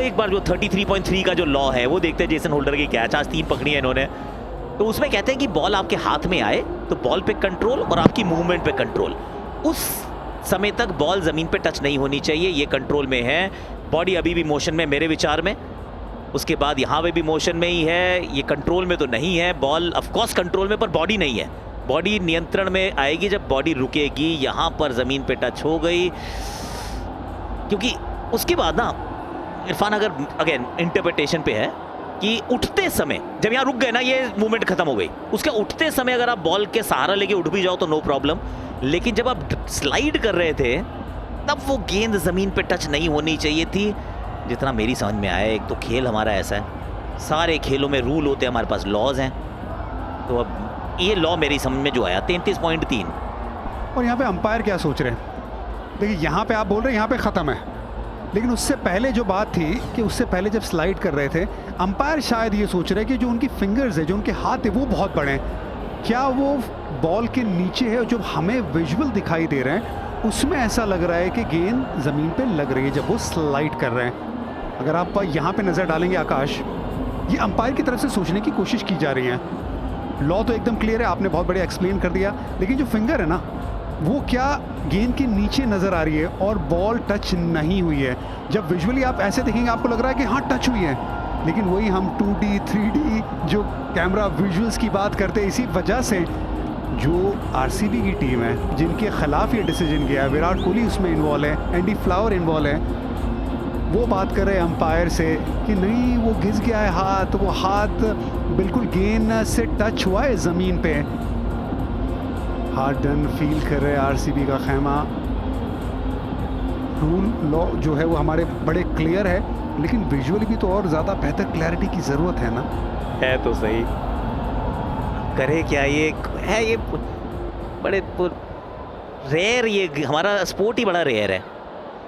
एक बार जो 33.3 का जो लॉ है वो देखते हैं जेसन होल्डर की कैच, आज 3 पकड़ी है इन्होंने। तो उसमें कहते हैं कि बॉल आपके हाथ में आए तो बॉल पे कंट्रोल और आपकी मूवमेंट पे कंट्रोल, उस समय तक बॉल जमीन पे टच नहीं होनी चाहिए, ये कंट्रोल में है। बॉडी अभी भी मोशन में मेरे विचार में, उसके बाद यहाँ पे भी मोशन में ही है, ये कंट्रोल में तो नहीं है। बॉल ऑफ कोर्स कंट्रोल में, पर बॉडी नहीं है। बॉडी नियंत्रण में आएगी जब बॉडी रुकेगी, यहाँ पर ज़मीन पे टच हो गई। क्योंकि उसके बाद ना इरफान, अगर अगेन इंटरप्रिटेशन पे है कि उठते समय जब यहाँ रुक गए ना, ये मूवमेंट खत्म हो गई, उसके उठते समय अगर आप बॉल के सहारा लेके उठ भी जाओ तो नो प्रॉब्लम, लेकिन जब आप स्लाइड कर रहे थे तब वो गेंद ज़मीन पे टच नहीं होनी चाहिए थी। जितना मेरी समझ में आया, एक तो खेल हमारा ऐसा है, सारे खेलों में रूल होते हैं, हमारे पास लॉज हैं, तो अब ये लॉ मेरी समझ में जो आया 33.3। और यहाँ पे अंपायर क्या सोच रहे हैं? देखिए यहाँ पे आप बोल रहे हैं यहाँ पे ख़त्म है, लेकिन उससे पहले जो बात थी कि उससे पहले जब स्लाइड कर रहे थे, अंपायर शायद ये सोच रहे हैं कि जो उनकी फिंगर्स है, जो उनके हाथ है, वो बहुत बड़े हैं। क्या वो बॉल के नीचे है? जो हमें विजुअल दिखाई दे रहे हैं उसमें ऐसा लग रहा है कि गेंद ज़मीन पे लग रही है जब वो स्लाइड कर रहे हैं। अगर आप यहाँ पे नज़र डालेंगे आकाश, ये अंपायर की तरफ से सोचने की कोशिश की जा रही है। लॉ तो एकदम क्लियर है, आपने बहुत बढ़िया एक्सप्लेन कर दिया, लेकिन जो फिंगर है ना, वो क्या गेंद के नीचे नज़र आ रही है और बॉल टच नहीं हुई है। जब विजुअली आप ऐसे देखेंगे आपको लग रहा है कि हाँ टच हुई है, लेकिन वही हम 2D 3D जो कैमरा विजुअल्स की बात करते हैं, इसी वजह से जो आरसीबी की टीम है जिनके खिलाफ ये डिसीजन किया है, विराट कोहली उसमें इन्वॉल्व है, एंडी फ्लावर इन्वॉल्व है, वो बात कर रहे हैं अंपायर से कि नहीं वो घिस गया है हाथ, वो हाथ बिल्कुल गेंद से टच हुआ है ज़मीन पे। हार्ड डन फील कर रहे हैं आरसीबी का खेमा। रूल लॉ जो है वो हमारे बड़े क्लियर है, लेकिन विजुअली भी तो और ज़्यादा बेहतर क्लैरिटी की ज़रूरत है ना। है तो सही, करे क्या, ये है ये बड़े रेयर, ये हमारा स्पोर्ट ही बड़ा रेयर है।